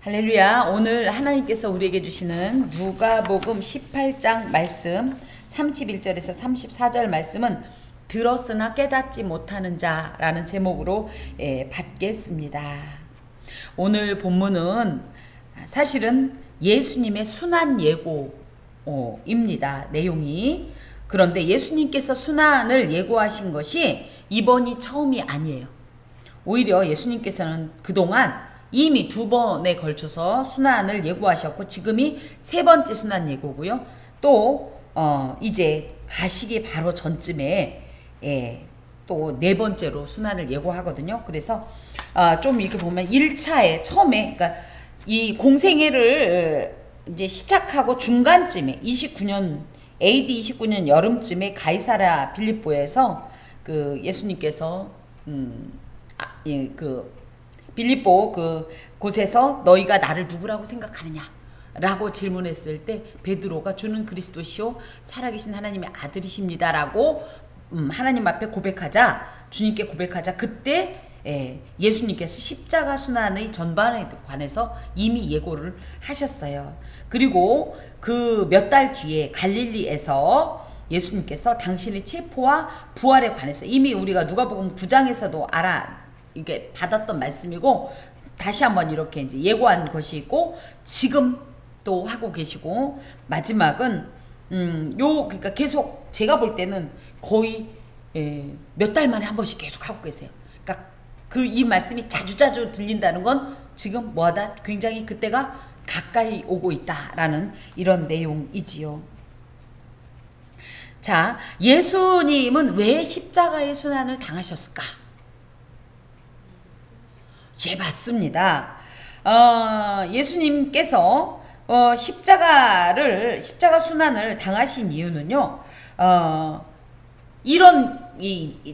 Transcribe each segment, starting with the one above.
할렐루야. 오늘 하나님께서 우리에게 주시는 누가복음 18장 말씀 31절에서 34절 말씀은 들었으나 깨닫지 못하는 자라는 제목으로 받겠습니다. 오늘 본문은 사실은 예수님의 순환 예고입니다. 내용이. 그런데 예수님께서 순환을 예고하신 것이 이번이 처음이 아니에요. 오히려 예수님께서는 그동안 이미 2번에 걸쳐서 순환을 예고하셨고 지금이 3번째 순환 예고고요. 또 이제 가시기 바로 전쯤에 또 4번째로 순환을 예고하거든요. 그래서 좀 이렇게 보면 1차에 처음에 그러니까 이 공생애를 이제 시작하고 중간쯤에 29년 AD 29년 여름쯤에 가이사랴 빌립보에서 그 예수님께서 빌립보 그 곳에서 너희가 나를 누구라고 생각하느냐 라고 질문했을 때 베드로가 주는 그리스도시요 살아계신 하나님의 아들이십니다 라고 하나님 앞에 고백하자, 주님께 고백하자, 그때 예수님께서 십자가 순환의 전반에 관해서 이미 예고를 하셨어요. 그리고 그 몇 달 뒤에 갈릴리에서 예수님께서 당신의 체포와 부활에 관해서 이미 우리가 누가복음 9장에서도 이게 받았던 말씀이고 다시 한번 이렇게 이제 예고한 것이 있고 지금 또 하고 계시고 마지막은 그러니까 계속 제가 볼 때는 거의 몇 달 만에 한 번씩 계속 하고 계세요. 그러니까 이 말씀이 자주자주 들린다는 건 지금 뭐하다 굉장히 그때가 가까이 오고 있다라는 이런 내용이지요. 자, 예수님은 왜 십자가의 순환을 당하셨을까? 예, 맞습니다. 예수님께서 십자가 순환을 당하신 이유는요, 이런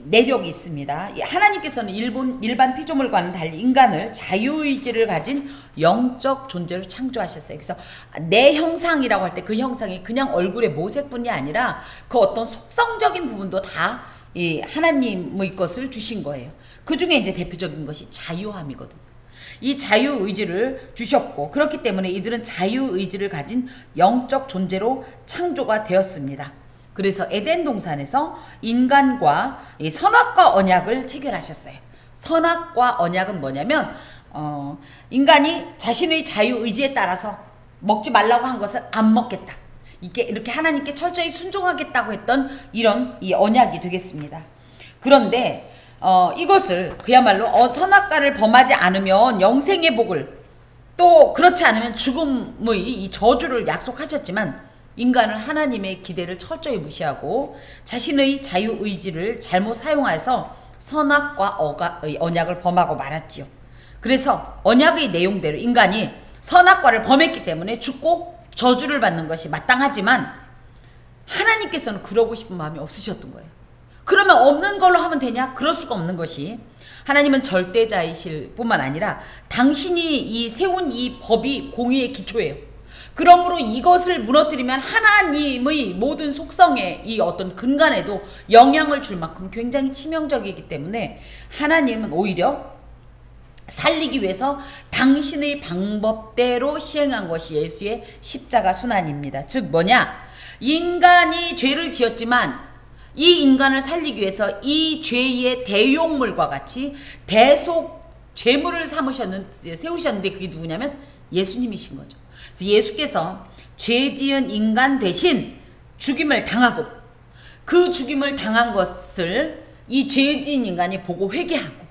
내력이 있습니다. 하나님께서는 일반 피조물과는 달리 인간을 자유의지를 가진 영적 존재로 창조하셨어요. 그래서 내 형상이라고 할 때 그 형상이 그냥 얼굴의 모색뿐이 아니라 그 어떤 속성적인 부분도 다 하나님의 것을 주신 거예요. 그 중에 이제 대표적인 것이 자유함이거든요. 이 자유의지를 주셨고 그렇기 때문에 이들은 자유의지를 가진 영적 존재로 창조가 되었습니다. 그래서 에덴 동산에서 인간과 이 선악과 언약을 체결하셨어요. 선악과 언약은 뭐냐면 인간이 자신의 자유의지에 따라서 먹지 말라고 한 것을 안 먹겠다. 이렇게 하나님께 철저히 순종하겠다고 했던 이런 이 언약이 되겠습니다. 그런데 이것을 그야말로 선악과를 범하지 않으면 영생의 복을 또 그렇지 않으면 죽음의 이 저주를 약속하셨지만 인간은 하나님의 기대를 철저히 무시하고 자신의 자유의지를 잘못 사용해서 선악과 언약을 범하고 말았지요. 그래서 언약의 내용대로 인간이 선악과를 범했기 때문에 죽고 저주를 받는 것이 마땅하지만 하나님께서는 그러고 싶은 마음이 없으셨던 거예요. 그러면 없는 걸로 하면 되냐? 그럴 수가 없는 것이 하나님은 절대자이실 뿐만 아니라 당신이 세운 이 법이 공의의 기초예요. 그러므로 이것을 무너뜨리면 하나님의 모든 속성에 이 어떤 근간에도 영향을 줄 만큼 굉장히 치명적이기 때문에 하나님은 오히려 살리기 위해서 당신의 방법대로 시행한 것이 예수의 십자가 순환입니다. 즉 뭐냐? 인간이 죄를 지었지만 이 인간을 살리기 위해서 이 죄의 대용물과 같이 대속 죄물을 세우셨는데 그게 누구냐면 예수님이신 거죠. 그래서 예수께서 죄 지은 인간 대신 죽임을 당하고 그 죽임을 당한 것을 이 죄 지은 인간이 보고 회개하고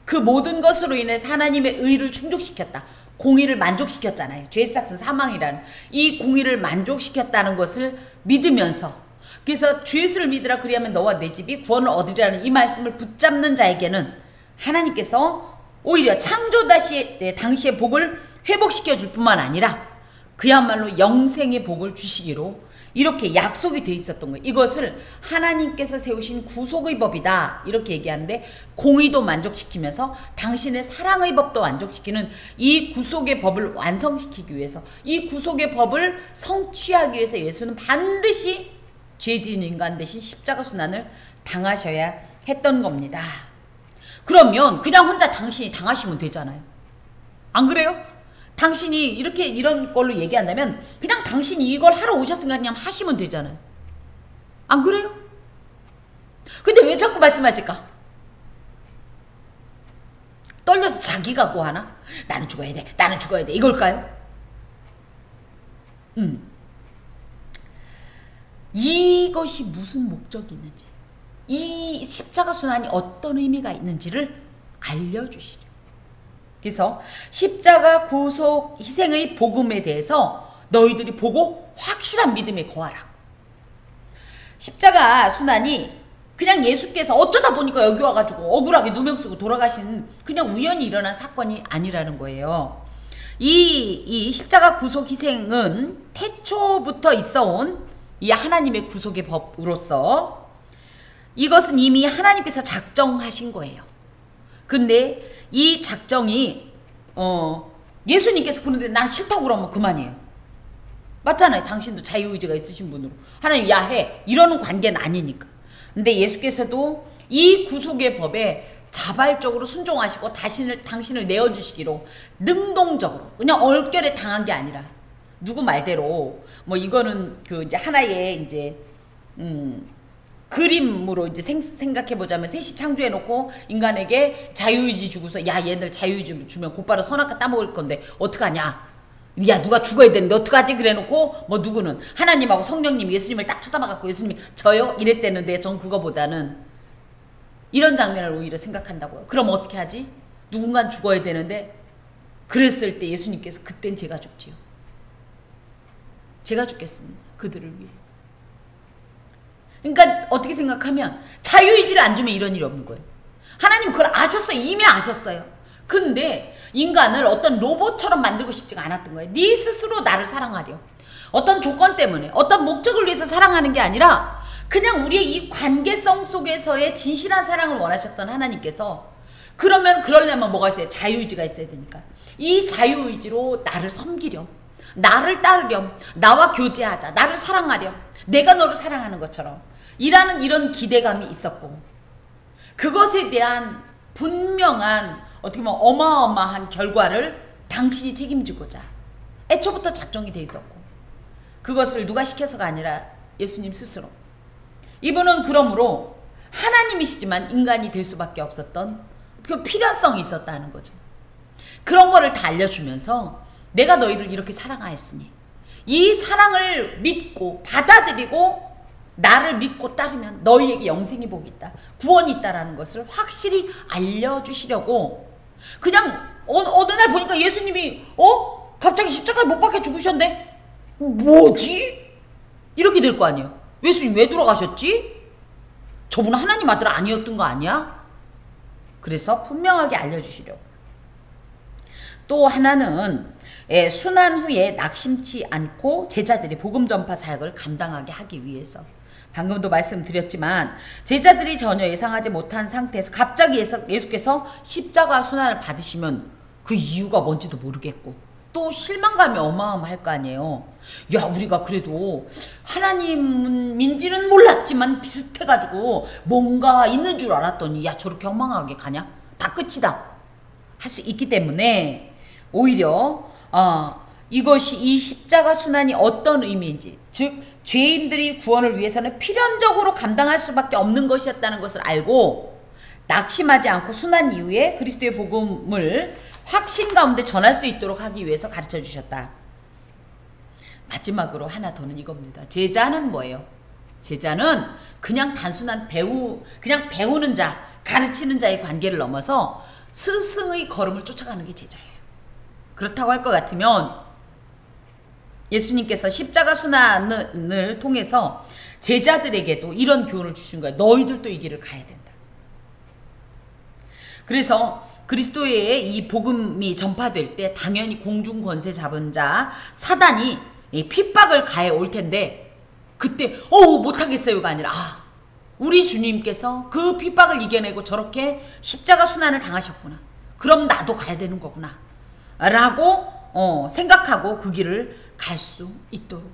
그 모든 것으로 인해서 하나님의 의를 충족시켰다. 공의를 만족시켰잖아요. 죄의 삭은 사망이라는 이 공의를 만족시켰다는 것을 믿으면서 그래서 주 예수를 믿으라 그리하면 너와 내 집이 구원을 얻으리라는 이 말씀을 붙잡는 자에게는 하나님께서 오히려 창조 당시의 복을 회복시켜 줄 뿐만 아니라 그야말로 영생의 복을 주시기로 이렇게 약속이 돼 있었던 거예요. 이것을 하나님께서 세우신 구속의 법이다 이렇게 얘기하는데 공의도 만족시키면서 당신의 사랑의 법도 만족시키는 이 구속의 법을 완성시키기 위해서 이 구속의 법을 성취하기 위해서 예수는 반드시 죄 지은 인간 대신 십자가 순환을 당하셔야 했던 겁니다. 그러면 그냥 혼자 당신이 당하시면 되잖아요. 안 그래요? 당신이 이렇게 이런 걸로 얘기한다면 그냥 당신이 이걸 하러 오셨으니까 그냥 하시면 되잖아요. 안 그래요? 근데 왜 자꾸 말씀하실까? 떨려서 자기가 뭐 하나? 나는 죽어야 돼. 나는 죽어야 돼. 이걸까요? 이것이 무슨 목적이 있는지, 이 십자가 순환이 어떤 의미가 있는지를 알려주시려. 그래서 십자가 구속 희생의 복음에 대해서 너희들이 보고 확실한 믿음에 거하라. 십자가 순환이 그냥 예수께서 어쩌다 보니까 여기 와가지고 억울하게 누명 쓰고 돌아가신 그냥 우연히 일어난 사건이 아니라는 거예요. 이 십자가 구속 희생은 태초부터 있어온 이 하나님의 구속의 법으로서 이것은 이미 하나님께서 작정하신 거예요. 근데 이 작정이 예수님께서 그런데 난 싫다고 그러면 그만이에요. 맞잖아요. 당신도 자유의지가 있으신 분으로 하나님 야해 이러는 관계는 아니니까. 근데 예수께서도 이 구속의 법에 자발적으로 순종하시고 당신을 내어주시기로 능동적으로 그냥 얼결에 당한 게 아니라 누구 말대로 뭐 이거는 그 이제 하나의 이제 그림으로 이제 생각해 보자면 셋이 창조해 놓고 인간에게 자유의지 주고서 야 얘들 자유의지 주면 곧바로 선악과 따먹을 건데 어떡하냐. 야 누가 죽어야 되는데 어떡하지? 그래놓고 뭐 누구는 하나님하고 성령님 예수님을 딱 쳐다봐갖고 예수님이 저요? 이랬대는데 전 그거보다는 이런 장면을 오히려 생각한다고요. 그럼 어떻게 하지? 누군가 죽어야 되는데 그랬을 때 예수님께서 그땐 제가 죽지요. 제가 죽겠습니다. 그들을 위해. 그러니까 어떻게 생각하면 자유의지를 안 주면 이런 일이 없는 거예요. 하나님은 그걸 아셨어요. 이미 아셨어요. 근데 인간을 어떤 로봇처럼 만들고 싶지가 않았던 거예요. 네 스스로 나를 사랑하려. 어떤 조건 때문에 어떤 목적을 위해서 사랑하는 게 아니라 그냥 우리의 이 관계성 속에서의 진실한 사랑을 원하셨던 하나님께서 그러면 그러려면 뭐가 있어요? 자유의지가 있어야 되니까. 이 자유의지로 나를 섬기렴. 나를 따르렴. 나와 교제하자. 나를 사랑하렴. 내가 너를 사랑하는 것처럼. 이라는 이런 기대감이 있었고 그것에 대한 분명한 어떻게 보면 어마어마한 결과를 당신이 책임지고자 애초부터 작정이 돼 있었고 그것을 누가 시켜서가 아니라 예수님 스스로. 이분은 그러므로 하나님이시지만 인간이 될 수밖에 없었던 그 필요성이 있었다는 거죠. 그런 거를 다 알려주면서 내가 너희를 이렇게 사랑하였으니 이 사랑을 믿고 받아들이고 나를 믿고 따르면 너희에게 영생이 복이 있다. 구원이 있다라는 것을 확실히 알려주시려고 그냥 어느 날 보니까 예수님이 갑자기 십자가에 못 박혀 죽으셨네? 뭐지? 이렇게 될 거 아니에요. 예수님 왜 돌아가셨지? 저분 하나님 아들 아니었던 거 아니야? 그래서 분명하게 알려주시려고. 또 하나는 순환 후에 낙심치 않고 제자들이 복음 전파 사역을 감당하게 하기 위해서. 방금도 말씀드렸지만 제자들이 전혀 예상하지 못한 상태에서 갑자기 예수께서 십자가 순환을 받으시면 그 이유가 뭔지도 모르겠고 또 실망감이 어마어마할 거 아니에요. 야 우리가 그래도 하나님인지는 몰랐지만 비슷해가지고 뭔가 있는 줄 알았더니 야 저렇게 엉망하게 가냐? 다 끝이다 할 수 있기 때문에 오히려 이것이 이 십자가 순환이 어떤 의미인지 즉 죄인들이 구원을 위해서는 필연적으로 감당할 수밖에 없는 것이었다는 것을 알고 낙심하지 않고 순환 이후에 그리스도의 복음을 확신 가운데 전할 수 있도록 하기 위해서 가르쳐 주셨다. 마지막으로 하나 더는 이겁니다. 제자는 뭐예요? 제자는 그냥 단순한 그냥 배우는 자, 가르치는 자의 관계를 넘어서 스승의 걸음을 쫓아가는 게 제자예요. 그렇다고 할 것 같으면 예수님께서 십자가 순환을 통해서 제자들에게도 이런 교훈을 주신 거예요. 너희들도 이 길을 가야 된다. 그래서 그리스도의 이 복음이 전파될 때 당연히 공중 권세 잡은 자 사단이 핍박을 가해 올 텐데 그때 못하겠어요가 아니라 우리 주님께서 그 핍박을 이겨내고 저렇게 십자가 순환을 당하셨구나. 그럼 나도 가야 되는 거구나. 라고 생각하고 그 길을 갈 수 있도록.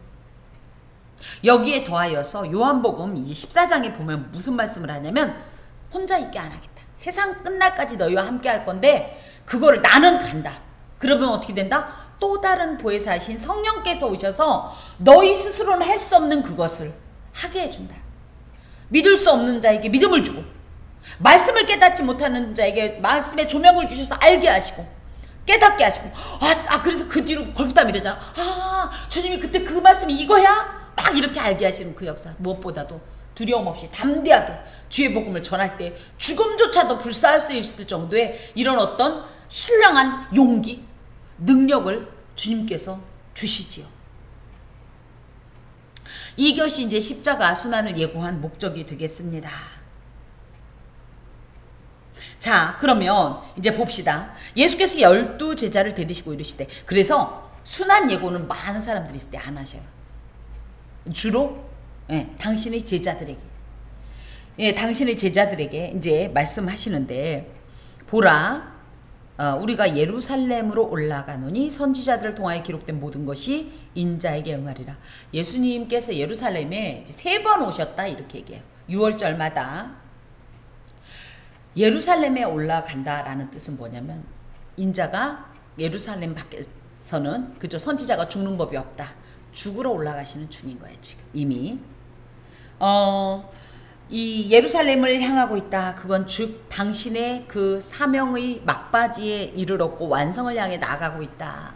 여기에 더하여서 요한복음 14장에 보면 무슨 말씀을 하냐면 혼자 있게 안 하겠다. 세상 끝날까지 너희와 함께 할 건데 그거를 나는 간다. 그러면 어떻게 된다? 또 다른 보혜사이신 성령께서 오셔서 너희 스스로는 할 수 없는 그것을 하게 해준다. 믿을 수 없는 자에게 믿음을 주고 말씀을 깨닫지 못하는 자에게 말씀의 조명을 주셔서 알게 하시고 깨닫게 하시고 그래서 그 뒤로 걸부담 이러잖아. 주님이 그때 그 말씀이 이거야? 막 이렇게 알게 하시는 그 역사. 무엇보다도 두려움 없이 담대하게 주의 복음을 전할 때 죽음조차도 불사할 수 있을 정도의 이런 어떤 신령한 용기, 능력을 주님께서 주시지요. 이것이 이제 십자가 순환을 예고한 목적이 되겠습니다. 자, 그러면 이제 봅시다. 예수께서 12제자를 데리시고 이르시되, 그래서 순환 예고는 많은 사람들이 있을 때 안 하셔요. 주로 당신의 제자들에게, 당신의 제자들에게 이제 말씀하시는데, 보라, 우리가 예루살렘으로 올라가노니 선지자들을 통하여 기록된 모든 것이 인자에게 응하리라. 예수님께서 예루살렘에 3번 오셨다 이렇게 얘기해요. 6월절마다 예루살렘에 올라간다라는 뜻은 뭐냐면, 인자가 예루살렘 밖에서는 그저 선지자가 죽는 법이 없다. 죽으러 올라가시는 중인 거예요. 지금 이미 이 예루살렘을 향하고 있다. 그건 즉 당신의 그 사명의 막바지에 이르렀고 완성을 향해 나가고 있다.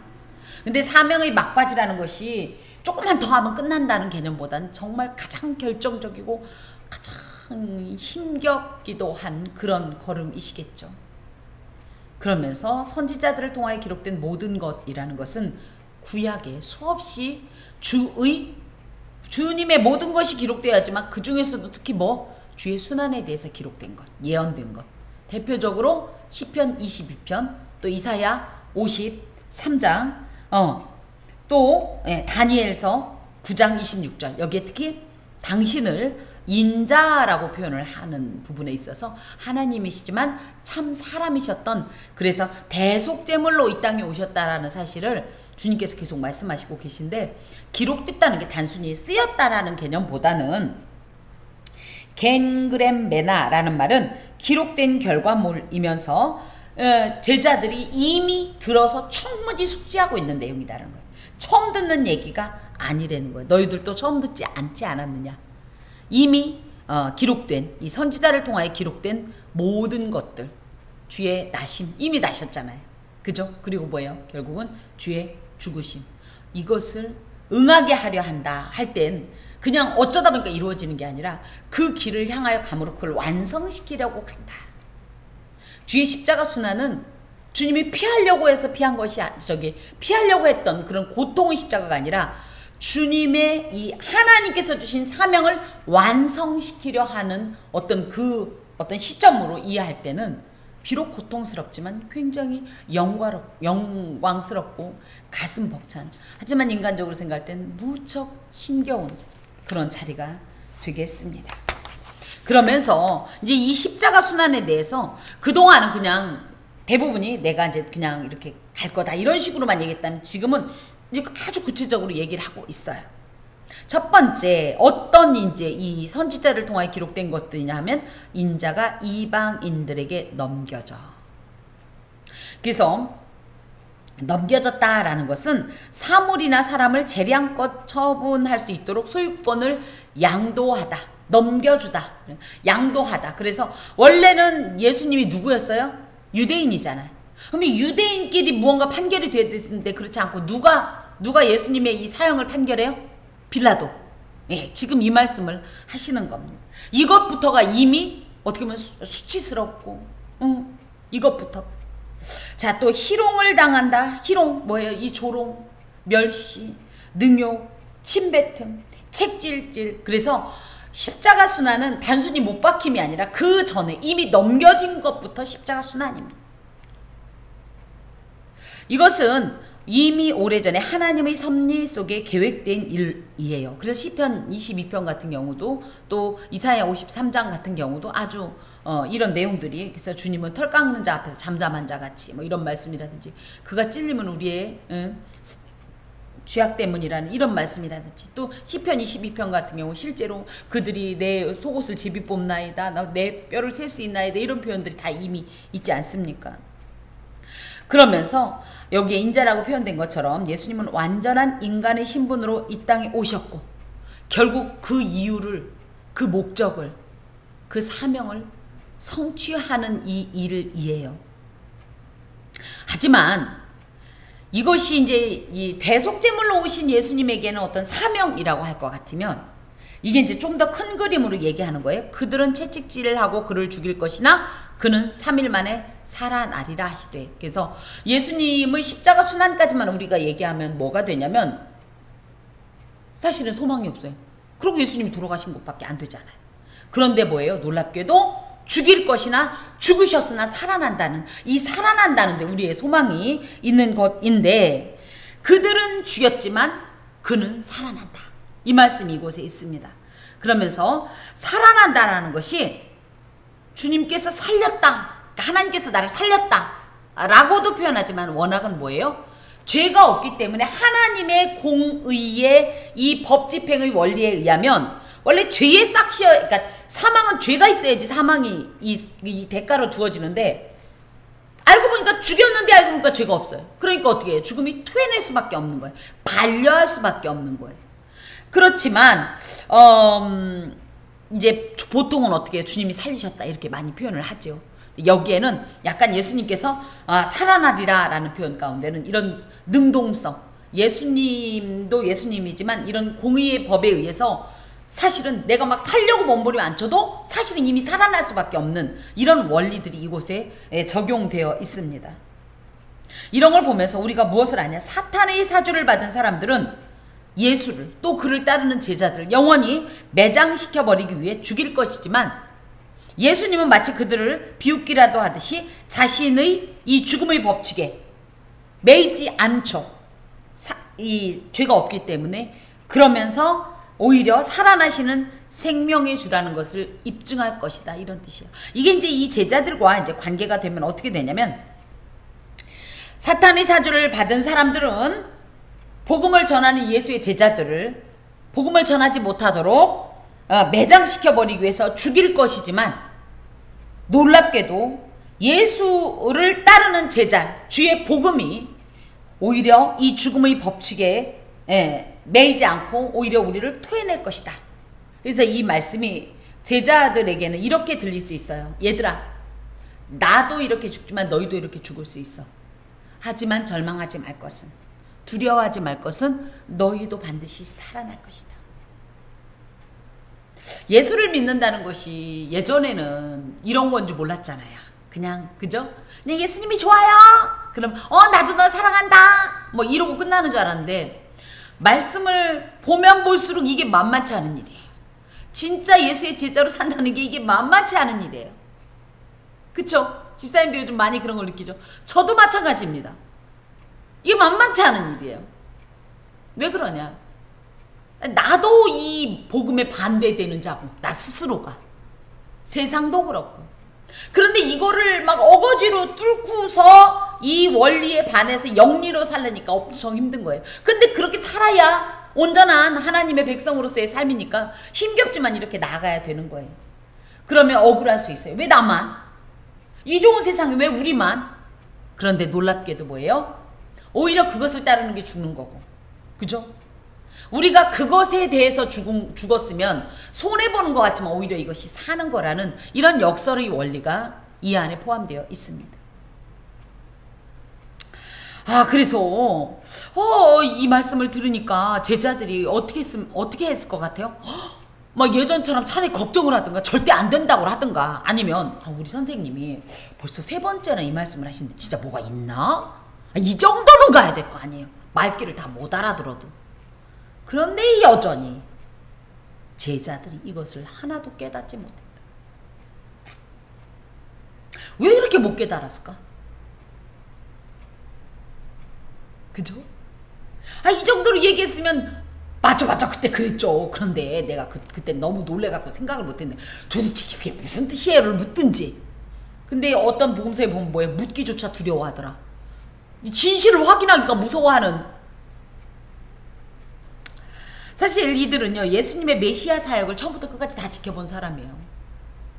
근데 사명의 막바지라는 것이 조금만 더 하면 끝난다는 개념보다는 정말 가장 결정적이고 가장 힘겹기도 한 그런 걸음이시겠죠. 그러면서 선지자들을 통하여 기록된 모든 것이라는 것은 구약에 수없이 주님의 모든 것이 기록되어야지만 그 중에서도 특히 주의 순환에 대해서 기록된 것, 예언된 것. 대표적으로 시편 22편, 또 이사야 53장, 또 다니엘서 9장 26절. 여기에 특히 당신을 인자라고 표현을 하는 부분에 있어서 하나님이시지만 참 사람이셨던, 그래서 대속제물로 이 땅에 오셨다라는 사실을 주님께서 계속 말씀하시고 계신데, 기록됐다는 게 단순히 쓰였다라는 개념보다는 겐그렘메나라는 말은 기록된 결과물이면서 제자들이 이미 들어서 충분히 숙지하고 있는 내용이라는 거예요. 처음 듣는 얘기가 아니라는 거예요. 너희들도 처음 듣지 않지 않았느냐. 이미 기록된, 이 선지자를 통하여 기록된 모든 것들, 주의 나심 이미 나셨잖아요. 그죠? 그리고 뭐예요? 결국은 주의 죽으심, 이것을 응하게 하려 한다 할 땐 그냥 어쩌다 보니까 이루어지는 게 아니라 그 길을 향하여 감으로 그걸 완성시키려고 간다. 주의 십자가 순환은 주님이 피하려고 해서 피한 것이, 피하려고 했던 그런 고통의 십자가가 아니라 주님의 이 하나님께서 주신 사명을 완성시키려 하는 어떤 시점으로 이해할 때는 비록 고통스럽지만 굉장히 영광스럽고 가슴 벅찬, 하지만 인간적으로 생각할 때는 무척 힘겨운 그런 자리가 되겠습니다. 그러면서 이제 이 십자가 순환에 대해서 그동안은 그냥 대부분이 내가 이제 그냥 이렇게 갈 거다 이런 식으로만 얘기했다면, 지금은 이제 아주 구체적으로 얘기를 하고 있어요. 첫 번째, 어떤 이제 이 선지자를 통하여 기록된 것들이냐 하면, 인자가 이방인들에게 넘겨져. 그래서 넘겨졌다라는 것은 사물이나 사람을 재량껏 처분할 수 있도록 소유권을 양도하다, 넘겨주다, 양도하다. 그래서 원래는 예수님이 누구였어요? 유대인이잖아요. 그러면 유대인끼리 무언가 판결이 돼야 되는데 그렇지 않고 누가 예수님의 이 사형을 판결해요? 빌라도. 지금 이 말씀을 하시는 겁니다. 이것부터가 이미 어떻게 보면 수치스럽고, 이것부터. 자, 또 희롱을 당한다. 희롱 뭐예요? 이 조롱, 멸시, 능욕, 침뱉음, 책질질. 그래서 십자가 순환은 단순히 못 박힘이 아니라 그 전에 이미 넘겨진 것부터 십자가 순환입니다. 이것은 이미 오래전에 하나님의 섭리 속에 계획된 일이에요. 그래서 시편 22편 같은 경우도, 또 이사야 53장 같은 경우도 아주 이런 내용들이, 그래서 주님은 털 깎는 자 앞에서 잠잠한 자 같이 이런 말씀이라든지, 그가 찔림은 우리의 죄악 때문이라는 이런 말씀이라든지, 또 시편 22편 같은 경우 실제로 그들이 내 속옷을 제비 뽑나이다, 내 뼈를 셀 수 있나이다, 이런 표현들이 다 이미 있지 않습니까? 그러면서 여기에 인자라고 표현된 것처럼 예수님은 완전한 인간의 신분으로 이 땅에 오셨고 결국 그 이유를, 그 목적을, 그 사명을 성취하는 이 일을 이해해요. 하지만 이것이 이제 이 대속제물로 오신 예수님에게는 어떤 사명이라고 할 것 같으면 이게 이제 좀 더 큰 그림으로 얘기하는 거예요. 그들은 채찍질을 하고 그를 죽일 것이나 그는 3일 만에 살아나리라 하시되. 그래서 예수님의 십자가 순환까지만 우리가 얘기하면 뭐가 되냐면 사실은 소망이 없어요. 그리고 예수님이 돌아가신 것밖에 안 되잖아요. 그런데 뭐예요? 놀랍게도 죽일 것이나 죽으셨으나 살아난다는, 이 살아난다는데 우리의 소망이 있는 것인데, 그들은 죽였지만 그는 살아난다. 이 말씀이 이곳에 있습니다. 그러면서 살아난다라는 것이 주님께서 살렸다, 그러니까 하나님께서 나를 살렸다 라고도 표현하지만 워낙은 뭐예요? 죄가 없기 때문에 하나님의 공의의 이 법집행의 원리에 의하면 원래 죄의 싹시어, 그러니까 사망은 죄가 있어야지 사망이 이 대가로 주어지는데, 알고 보니까 죽였는데 알고 보니까 죄가 없어요. 그러니까 어떻게 해요? 죽음이 토해낼 수밖에 없는 거예요. 반려할 수밖에 없는 거예요. 그렇지만 이제 보통은 어떻게 해요? 주님이 살리셨다 이렇게 많이 표현을 하죠. 여기에는 약간 예수님께서 살아나리라 라는 표현 가운데는 이런 능동성, 예수님도 예수님이지만 이런 공의의 법에 의해서 사실은 내가 막 살려고 몸부림 안 쳐도 사실은 이미 살아날 수밖에 없는 이런 원리들이 이곳에 적용되어 있습니다. 이런 걸 보면서 우리가 무엇을 아냐? 사탄의 사주를 받은 사람들은 예수를, 또 그를 따르는 제자들을 영원히 매장시켜버리기 위해 죽일 것이지만, 예수님은 마치 그들을 비웃기라도 하듯이 자신의 이 죽음의 법칙에 매이지 않죠. 이 죄가 없기 때문에. 그러면서 오히려 살아나시는 생명의 주라는 것을 입증할 것이다, 이런 뜻이에요. 이게 이제 이 제자들과 이제 관계가 되면 어떻게 되냐면, 사탄의 사주를 받은 사람들은 복음을 전하는 예수의 제자들을 복음을 전하지 못하도록 매장시켜버리기 위해서 죽일 것이지만, 놀랍게도 예수를 따르는 제자, 주의 복음이 오히려 이 죽음의 법칙에 매이지 않고 오히려 우리를 토해낼 것이다. 그래서 이 말씀이 제자들에게는 이렇게 들릴 수 있어요. 얘들아, 나도 이렇게 죽지만 너희도 이렇게 죽을 수 있어. 하지만 절망하지 말 것은, 두려워하지 말 것은 너희도 반드시 살아날 것이다. 예수를 믿는다는 것이 예전에는 이런 건지 몰랐잖아요. 그냥, 그죠? 그냥 예수님이 좋아요. 그럼 나도 너 사랑한다. 뭐 이러고 끝나는 줄 알았는데, 말씀을 보면 볼수록 이게 만만치 않은 일이에요. 진짜 예수의 제자로 산다는 게 이게 만만치 않은 일이에요. 그쵸? 집사님들이 좀 많이 그런 걸 느끼죠? 저도 마찬가지입니다. 이게 만만치 않은 일이에요. 왜 그러냐? 나도 이 복음에 반대되는 자고, 나 스스로가. 세상도 그렇고. 그런데 이거를 막 어거지로 뚫고서 이 원리에 반해서 영리로 살려니까 엄청 힘든 거예요. 근데 그렇게 살아야 온전한 하나님의 백성으로서의 삶이니까 힘겹지만 이렇게 나가야 되는 거예요. 그러면 억울할 수 있어요. 왜 나만? 이 좋은 세상에 왜 우리만? 그런데 놀랍게도 뭐예요? 오히려 그것을 따르는 게 죽는 거고. 그죠? 우리가 그것에 대해서 죽었으면 손해보는 것 같지만 오히려 이것이 사는 거라는 이런 역설의 원리가 이 안에 포함되어 있습니다. 그래서 이 말씀을 들으니까 제자들이 어떻게 했을 것 같아요? 막 예전처럼 차라리 걱정을 하든가 절대 안 된다고 하든가, 아니면 우리 선생님이 벌써 3번째나 이 말씀을 하시는데 진짜 뭐가 있나? 이 정도는 가야 될 거 아니에요. 말귀를 다 못 알아들어도. 그런데 여전히 제자들이 이것을 하나도 깨닫지 못했다. 왜 이렇게 못 깨달았을까? 그죠? 이 정도로 얘기했으면 맞아 그때 그랬죠. 그런데 내가 그때 너무 놀래갖고 생각을 못했네. 도대체 이게 무슨 뜻이에요를 묻든지. 근데 어떤 복음서에 보면 뭐예요? 묻기조차 두려워하더라. 진실을 확인하기가 무서워하는. 사실 이들은요, 예수님의 메시아 사역을 처음부터 끝까지 다 지켜본 사람이에요.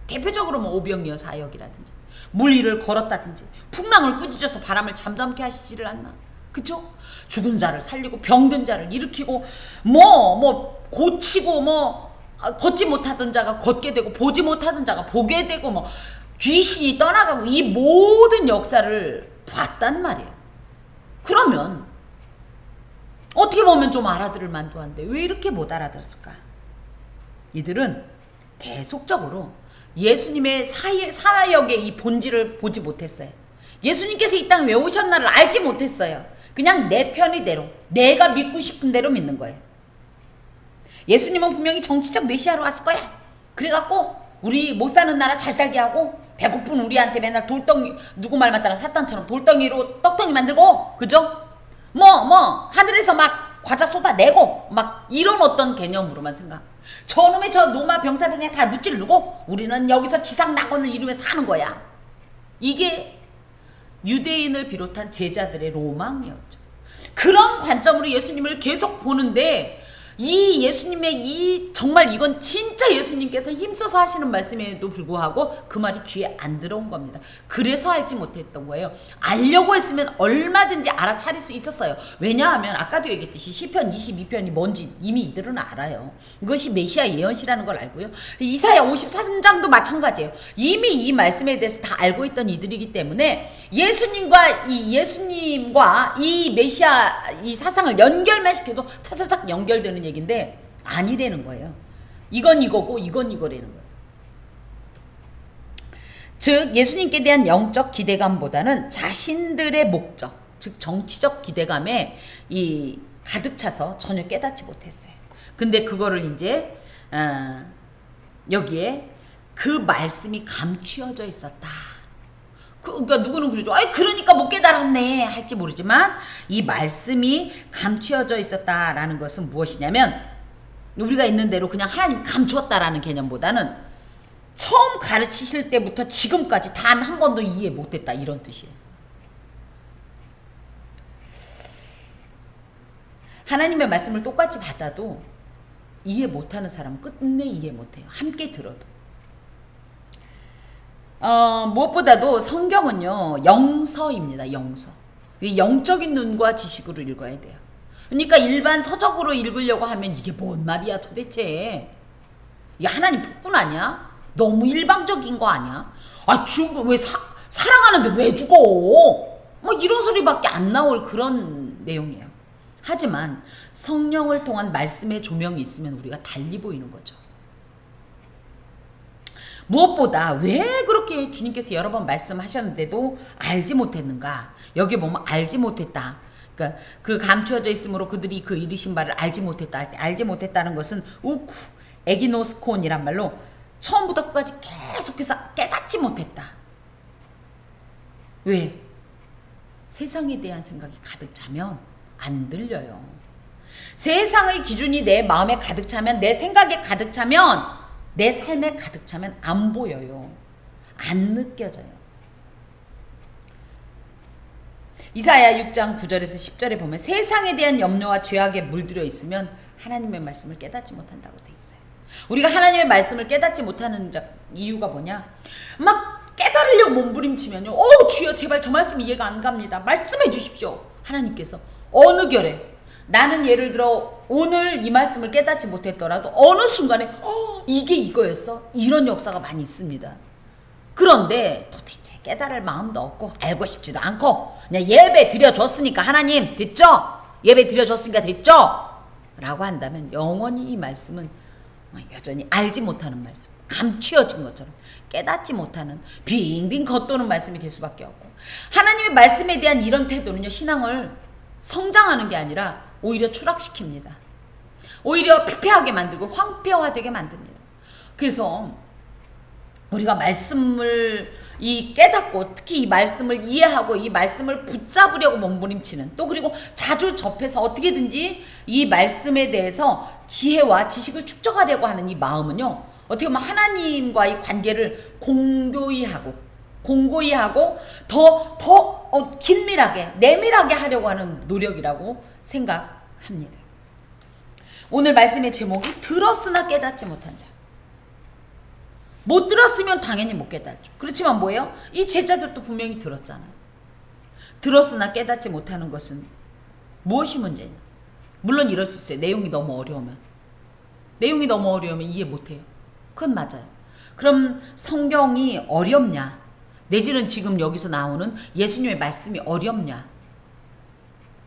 대표적으로 뭐 오병이어 사역이라든지. 물 위를 걸었다든지 풍랑을 꾸짖어서 바람을 잠잠케 하시지를 않나. 그쵸? 죽은 자를 살리고 병든 자를 일으키고 고치고 걷지 못하던 자가 걷게 되고 보지 못하던 자가 보게 되고 귀신이 떠나가고 이 모든 역사를 봤단 말이에요. 그러면 어떻게 보면 좀 알아들을 만도 한데 왜 이렇게 못 알아들었을까? 이들은 계속적으로 예수님의 사역의 이 본질을 보지 못했어요. 예수님께서 이 땅에 왜 오셨나를 알지 못했어요. 그냥 내 편의대로 내가 믿고 싶은 대로 믿는 거예요. 예수님은 분명히 정치적 메시아로 왔을 거야. 그래갖고 우리 못 사는 나라 잘 살게 하고 배고픈 우리한테 맨날 돌덩이, 누구 말 맞다가 사탄처럼 돌덩이로 떡덩이 만들고, 그죠? 하늘에서 막 과자 쏟아내고 막 이런 어떤 개념으로만 생각. 저놈의 저 노마 병사들 그냥 다 무찌르고 우리는 여기서 지상 낙원을 이루며 사는 거야. 이게 유대인을 비롯한 제자들의 로망이었죠. 그런 관점으로 예수님을 계속 보는데 이 예수님의 정말 이건 진짜 예수님께서 힘써서 하시는 말씀에도 불구하고 그 말이 귀에 안 들어온 겁니다. 그래서 알지 못했던 거예요. 알려고 했으면 얼마든지 알아차릴 수 있었어요. 왜냐하면 아까도 얘기했듯이 시편 22편이 뭔지 이미 이들은 알아요. 이것이 메시아 예언시라는 걸 알고요. 이사야 53장도 마찬가지예요. 이미 이 말씀에 대해서 다 알고 있던 이들이기 때문에 예수님과 이 메시아 이 사상을 연결만 시켜도 차차착 연결되는 얘기인데 아니라는 거예요. 이건 이거고 이건 이거라는 거예요. 즉 예수님께 대한 영적 기대감보다는 자신들의 목적, 즉 정치적 기대감에 가득 차서 전혀 깨닫지 못했어요. 근데 그거를 이제 여기에 그 말씀이 감추어져 있었다. 그러니까 누구는 그러죠. 그러니까 못 깨달았네 할지 모르지만 이 말씀이 감추어져 있었다라는 것은 무엇이냐면 우리가 있는 대로 그냥 하나님 감추었다라는 개념보다는 처음 가르치실 때부터 지금까지 단 한 번도 이해 못했다 이런 뜻이에요. 하나님의 말씀을 똑같이 받아도 이해 못하는 사람은 끝내 이해 못해요. 함께 들어도. 무엇보다도 성경은요 영서입니다. 영서. 영적인 눈과 지식으로 읽어야 돼요. 그러니까 일반 서적으로 읽으려고 하면 이게 뭔 말이야 도대체. 이게 하나님 폭군 아니야? 너무 일방적인 거 아니야? 왜 사랑하는데 왜 죽어? 이런 소리밖에 안 나올 그런 내용이에요. 하지만 성령을 통한 말씀의 조명이 있으면 우리가 달리 보이는 거죠. 무엇보다 왜 그렇게 주님께서 여러 번 말씀하셨는데도 알지 못했는가? 여기 보면 알지 못했다. 그러니까 그 감추어져 있으므로 그들이 그 이르신 바를 알지 못했다. 알지 못했다는 것은 우쿠 에기노스콘이란 말로 처음부터 끝까지 계속해서 깨닫지 못했다. 왜? 세상에 대한 생각이 가득 차면 안 들려요. 세상의 기준이 내 마음에 가득 차면, 내 생각에 가득 차면, 내 삶에 가득 차면 안 보여요. 안 느껴져요. 이사야 6장 9절에서 10절에 보면 세상에 대한 염려와 죄악에 물들여 있으면 하나님의 말씀을 깨닫지 못한다고 돼 있어요. 우리가 하나님의 말씀을 깨닫지 못하는 이유가 뭐냐? 막 깨달으려고 몸부림치면요. 주여 제발 저 말씀 이해가 안 갑니다. 말씀해 주십시오. 하나님께서 어느 결에 나는 예를 들어 오늘 이 말씀을 깨닫지 못했더라도 어느 순간에 이게 이거였어? 이런 역사가 많이 있습니다. 그런데 도대체 깨달을 마음도 없고 알고 싶지도 않고 그냥 예배 드려줬으니까 하나님 됐죠? 예배 드려줬으니까 됐죠? 라고 한다면 영원히 이 말씀은 여전히 알지 못하는 말씀, 감추어진 것처럼 깨닫지 못하는 빙빙 겉도는 말씀이 될 수밖에 없고, 하나님의 말씀에 대한 이런 태도는요 신앙을 성장하는 게 아니라 오히려 추락시킵니다. 오히려 피폐하게 만들고 황폐화되게 만듭니다. 그래서 우리가 말씀을 깨닫고 특히 이 말씀을 이해하고 이 말씀을 붙잡으려고 몸부림치는, 또 그리고 자주 접해서 어떻게든지 이 말씀에 대해서 지혜와 지식을 축적하려고 하는 이 마음은요 어떻게 보면 하나님과의 관계를 공고히 하고 더 긴밀하게 내밀하게 하려고 하는 노력이라고 생각합니다. 오늘 말씀의 제목이 들었으나 깨닫지 못한 자. 못 들었으면 당연히 못 깨달죠. 그렇지만 뭐예요? 이 제자들도 분명히 들었잖아요. 들었으나 깨닫지 못하는 것은 무엇이 문제냐? 물론 이럴 수 있어요. 내용이 너무 어려우면. 내용이 너무 어려우면 이해 못해요. 그건 맞아요. 그럼 성경이 어렵냐? 내지는 지금 여기서 나오는 예수님의 말씀이 어렵냐?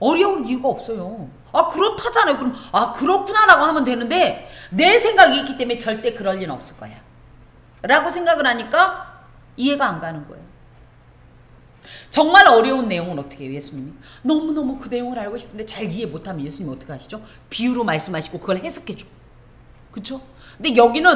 어려울 이유가 없어요. 아 그렇다잖아요. 그럼 아 그렇구나라고 하면 되는데 내 생각이 있기 때문에 절대 그럴 리는 없을 거야 라고 생각을 하니까 이해가 안 가는 거예요. 정말 어려운 내용은 어떻게 해요? 예수님이 너무너무 그 내용을 알고 싶은데 잘 이해 못하면 예수님이 어떻게 하시죠? 비유로 말씀하시고 그걸 해석해주고, 그쵸? 근데 여기는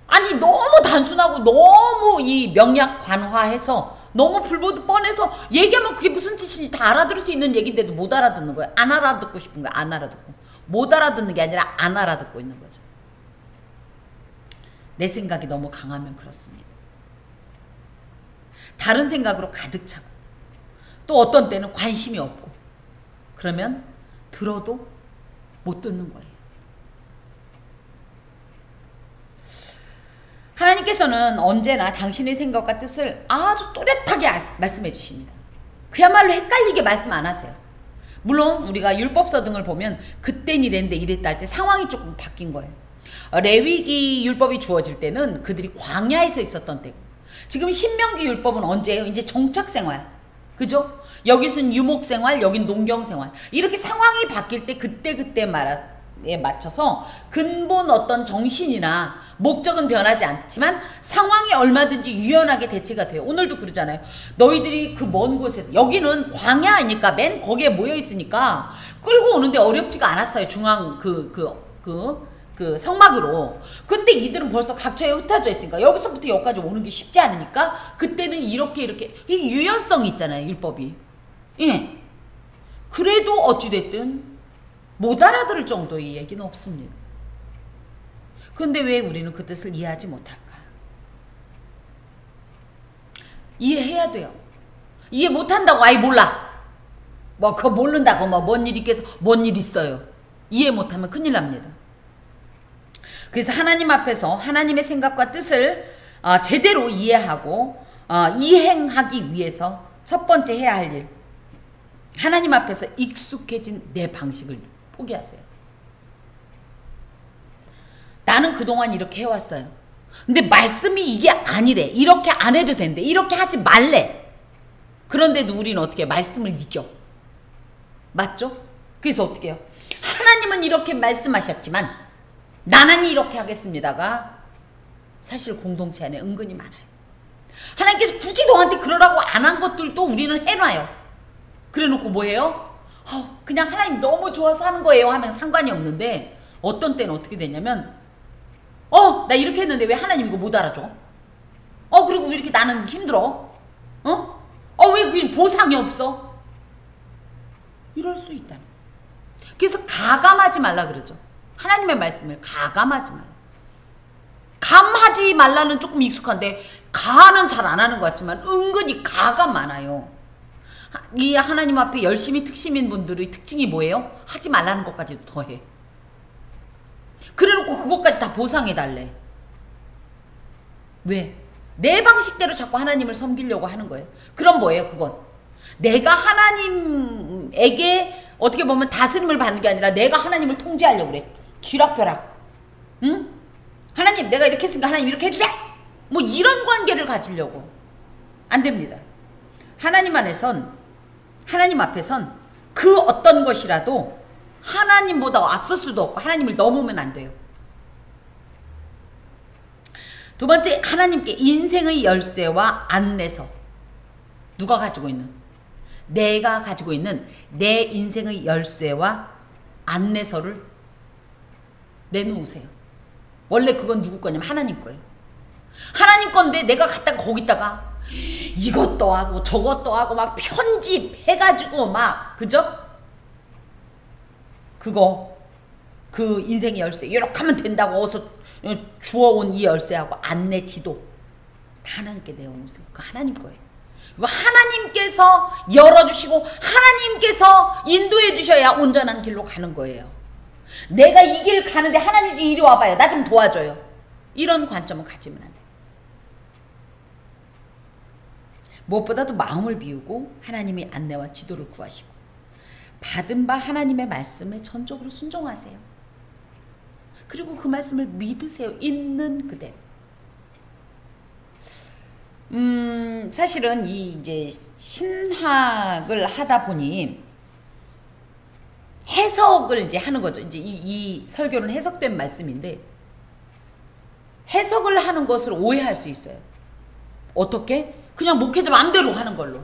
아니 너무 단순하고 너무 이 명약관화해서 너무 불보듯 뻔해서 얘기하면 그게 무슨 뜻인지 다 알아들을 수 있는 얘기인데도 못 알아듣는 거예요. 안 알아듣고 싶은 거예요. 안 알아듣고. 못 알아듣는 게 아니라 안 알아듣고 있는 거죠. 내 생각이 너무 강하면 그렇습니다. 다른 생각으로 가득 차고 또 어떤 때는 관심이 없고 그러면 들어도 못 듣는 거예요. 하나님께서는 언제나 당신의 생각과 뜻을 아주 또렷하게 말씀해 주십니다. 그야말로 헷갈리게 말씀 안 하세요. 물론 우리가 율법서 등을 보면 그땐 이랬는데 이랬다 할 때 상황이 조금 바뀐 거예요. 레위기 율법이 주어질 때는 그들이 광야에서 있었던 때고, 지금 신명기 율법은 언제예요? 이제 정착생활, 그죠? 여기서는 유목생활, 여긴 농경생활. 이렇게 상황이 바뀔 때 그때 말에 맞춰서 근본 어떤 정신이나 목적은 변하지 않지만 상황이 얼마든지 유연하게 대체가 돼요. 오늘도 그러잖아요. 너희들이 그 먼 곳에서, 여기는 광야니까 맨 거기에 모여 있으니까 끌고 오는데 어렵지가 않았어요. 중앙 그 성막으로. 근데 이들은 벌써 각처에 흩어져 있으니까 여기서부터 여기까지 오는 게 쉽지 않으니까 그때는 이렇게 이 유연성이 있잖아요. 율법이. 예. 그래도 어찌됐든 못 알아들을 정도의 얘기는 없습니다. 근데 왜 우리는 그 뜻을 이해하지 못할까? 이해해야 돼요. 이해 못한다고 아이 몰라. 뭐 그거 모른다고 뭐 뭔 일 있겠어. 뭔 일 있어요. 이해 못하면 큰일 납니다. 그래서 하나님 앞에서 하나님의 생각과 뜻을 제대로 이해하고 이행하기 위해서 첫 번째 해야 할 일, 하나님 앞에서 익숙해진 내 방식을 포기하세요. 나는 그동안 이렇게 해왔어요. 근데 말씀이 이게 아니래. 이렇게 안 해도 된대. 이렇게 하지 말래. 그런데도 우리는 어떻게 해요? 말씀을 이겨. 맞죠? 그래서 어떻게 해요? 하나님은 이렇게 말씀하셨지만 나는 이렇게 하겠습니다가 사실 공동체 안에 은근히 많아요. 하나님께서 굳이 너한테 그러라고 안 한 것들도 우리는 해놔요. 그래놓고 뭐해요? 그냥 하나님 너무 좋아서 하는 거예요 하면 상관이 없는데, 어떤 때는 어떻게 되냐면 나 이렇게 했는데 왜 하나님 이거 못 알아줘? 그리고 왜 이렇게 나는 힘들어? 왜 그게 보상이 없어? 이럴 수 있다. 그래서 가감하지 말라 그러죠. 하나님의 말씀을 가감하지 말라. 감하지 말라는 조금 익숙한데 가는 잘 안 하는 것 같지만 은근히 가가 많아요. 이 하나님 앞에 열심히 특심인 분들의 특징이 뭐예요? 하지 말라는 것까지도 더해. 그래놓고 그것까지 다 보상해달래. 왜? 내 방식대로 자꾸 하나님을 섬기려고 하는 거예요. 그럼 뭐예요 그건? 내가 하나님에게 어떻게 보면 다스림을 받는 게 아니라 내가 하나님을 통제하려고 그래. 쥐락펴락. 응? 하나님 내가 이렇게 했으니까 하나님 이렇게 해주세요. 뭐 이런 관계를 가지려고. 안 됩니다. 하나님 앞에선 그 어떤 것이라도 하나님보다 앞설 수도 없고 하나님을 넘으면 안 돼요. 두 번째, 하나님께 인생의 열쇠와 안내서. 누가 가지고 있는? 내가 가지고 있는 내 인생의 열쇠와 안내서를 내놓으세요. 원래 그건 누구 거냐면 하나님 거예요. 하나님 건데 내가 갖다가 거기다가 이것도 하고 저것도 하고 막 편집해가지고 막, 그죠? 그 인생의 열쇠 이렇게 하면 된다고 어서 주워온 이 열쇠하고 안내 지도 다 하나님께 내어놓으세요. 그거 하나님 거예요. 이거 하나님께서 열어주시고 하나님께서 인도해 주셔야 온전한 길로 가는 거예요. 내가 이 길 가는데 하나님이 이리 와봐요. 나 좀 도와줘요. 이런 관점을 가지면 안 돼. 무엇보다도 마음을 비우고 하나님의 안내와 지도를 구하시고 받은 바 하나님의 말씀에 전적으로 순종하세요. 그리고 그 말씀을 믿으세요. 있는 그대로. 사실은 이 이제 신학을 하다 보니 해석을 이제 하는 거죠. 이제 이 설교는 해석된 말씀인데 해석을 하는 것을 오해할 수 있어요. 어떻게? 그냥 목회자 마음대로 하는 걸로.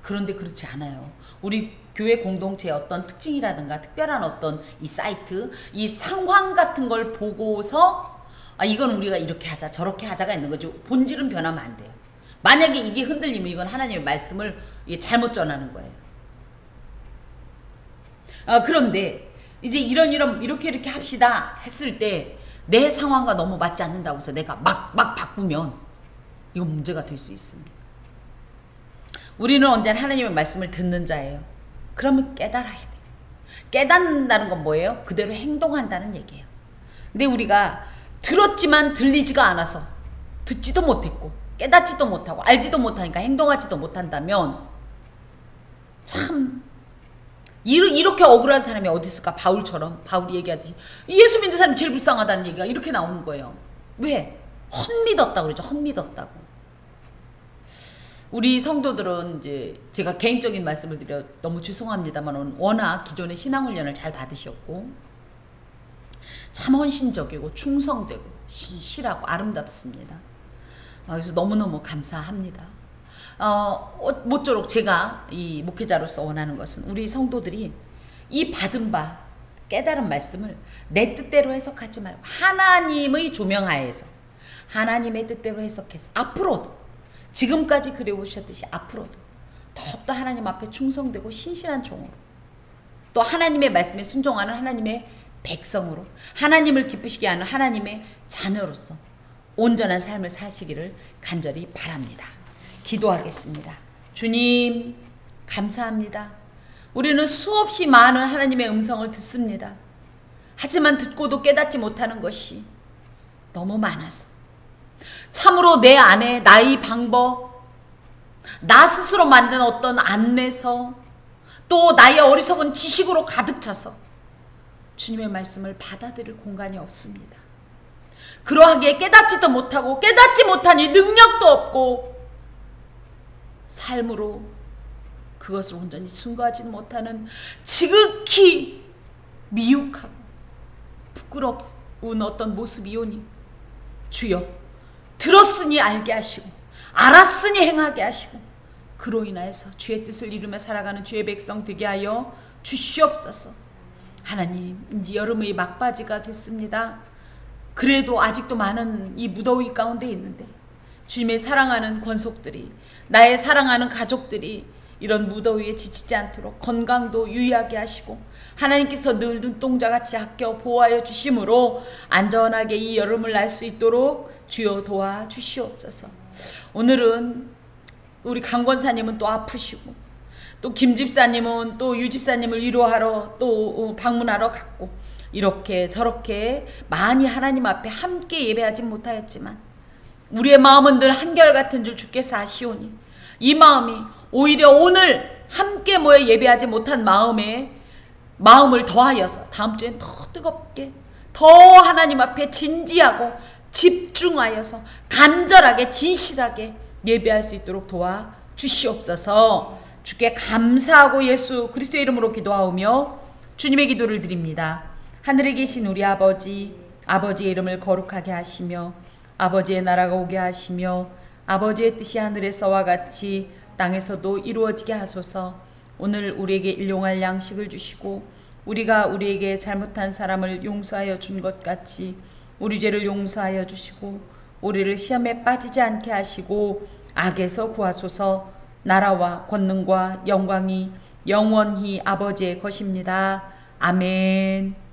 그런데 그렇지 않아요. 우리 교회 공동체의 어떤 특징이라든가 특별한 어떤 이 사이트, 이 상황 같은 걸 보고서 아 이건 우리가 이렇게 하자 저렇게 하자가 있는 거죠. 본질은 변하면 안 돼요. 만약에 이게 흔들리면 이건 하나님의 말씀을 잘못 전하는 거예요. 그런데 이제 이렇게 합시다 했을 때 내 상황과 너무 맞지 않는다고 해서 내가 막 바꾸면 이건 문제가 될 수 있습니다. 우리는 언제나 하나님의 말씀을 듣는 자예요. 그러면 깨달아야 돼요. 깨닫는다는 건 뭐예요? 그대로 행동한다는 얘기예요. 근데 우리가 들었지만 들리지가 않아서 듣지도 못했고 깨닫지도 못하고 알지도 못하니까 행동하지도 못한다면 참 이렇게 억울한 사람이 어디 있을까? 바울처럼 바울이 얘기하듯이 예수 믿는 사람이 제일 불쌍하다는 얘기가 이렇게 나오는 거예요. 왜? 헛믿었다고 그러죠. 헛믿었다고. 우리 성도들은 이제 제가 개인적인 말씀을 드려 너무 죄송합니다만 워낙 기존의 신앙훈련을 잘 받으셨고 참 헌신적이고 충성되고 신실하고 아름답습니다. 그래서 너무너무 감사합니다. 모쪼록 제가 이 목회자로서 원하는 것은 우리 성도들이 이 받은 바 깨달은 말씀을 내 뜻대로 해석하지 말고 하나님의 조명하에서 하나님의 뜻대로 해석해서 앞으로도 지금까지 그래오셨듯이 앞으로도 더욱더 하나님 앞에 충성되고 신실한 종으로 또 하나님의 말씀에 순종하는 하나님의 백성으로 하나님을 기쁘시게 하는 하나님의 자녀로서 온전한 삶을 사시기를 간절히 바랍니다. 기도하겠습니다. 주님 감사합니다. 우리는 수없이 많은 하나님의 음성을 듣습니다. 하지만 듣고도 깨닫지 못하는 것이 너무 많아서 참으로 내 안에 나의 방법, 나 스스로 만든 어떤 안내서 또 나의 어리석은 지식으로 가득 차서 주님의 말씀을 받아들일 공간이 없습니다. 그러하기에 깨닫지도 못하고 깨닫지 못하니 능력도 없고 삶으로 그것을 온전히 증거하지 못하는 지극히 미혹하고 부끄러운 어떤 모습이 오니 주여 들었으니 알게 하시고 알았으니 행하게 하시고 그로 인하여서 주의 뜻을 이루며 살아가는 주의 백성 되게 하여 주시옵소서. 하나님 이제 여름의 막바지가 됐습니다. 그래도 아직도 많은 이 무더위 가운데 있는데 주님의 사랑하는 권속들이 나의 사랑하는 가족들이 이런 무더위에 지치지 않도록 건강도 유의하게 하시고 하나님께서 늘 눈동자같이 아껴 보호하여 주심으로 안전하게 이 여름을 날 수 있도록 주여 도와주시옵소서. 오늘은 우리 강권사님은 또 아프시고 또 김집사님은 또 유집사님을 위로하러 또 방문하러 갔고 이렇게 저렇게 많이 하나님 앞에 함께 예배하지 못하였지만 우리의 마음은 늘 한결같은 줄 주께서 아시오니 이 마음이 오히려 오늘 함께 모여 예배하지 못한 마음을 더하여서 다음 주엔 더 뜨겁게 더 하나님 앞에 진지하고 집중하여서 간절하게 진실하게 예배할 수 있도록 도와주시옵소서. 주께 감사하고 예수 그리스도의 이름으로 기도하오며 주님의 기도를 드립니다. 하늘에 계신 우리 아버지, 아버지의 이름을 거룩하게 하시며 아버지의 나라가 오게 하시며 아버지의 뜻이 하늘에서와 같이 땅에서도 이루어지게 하소서. 오늘 우리에게 일용할 양식을 주시고 우리가 우리에게 잘못한 사람을 용서하여 준 것 같이 우리 죄를 용서하여 주시고 우리를 시험에 빠지지 않게 하시고 악에서 구하소서. 나라와 권능과 영광이 영원히 아버지의 것입니다. 아멘.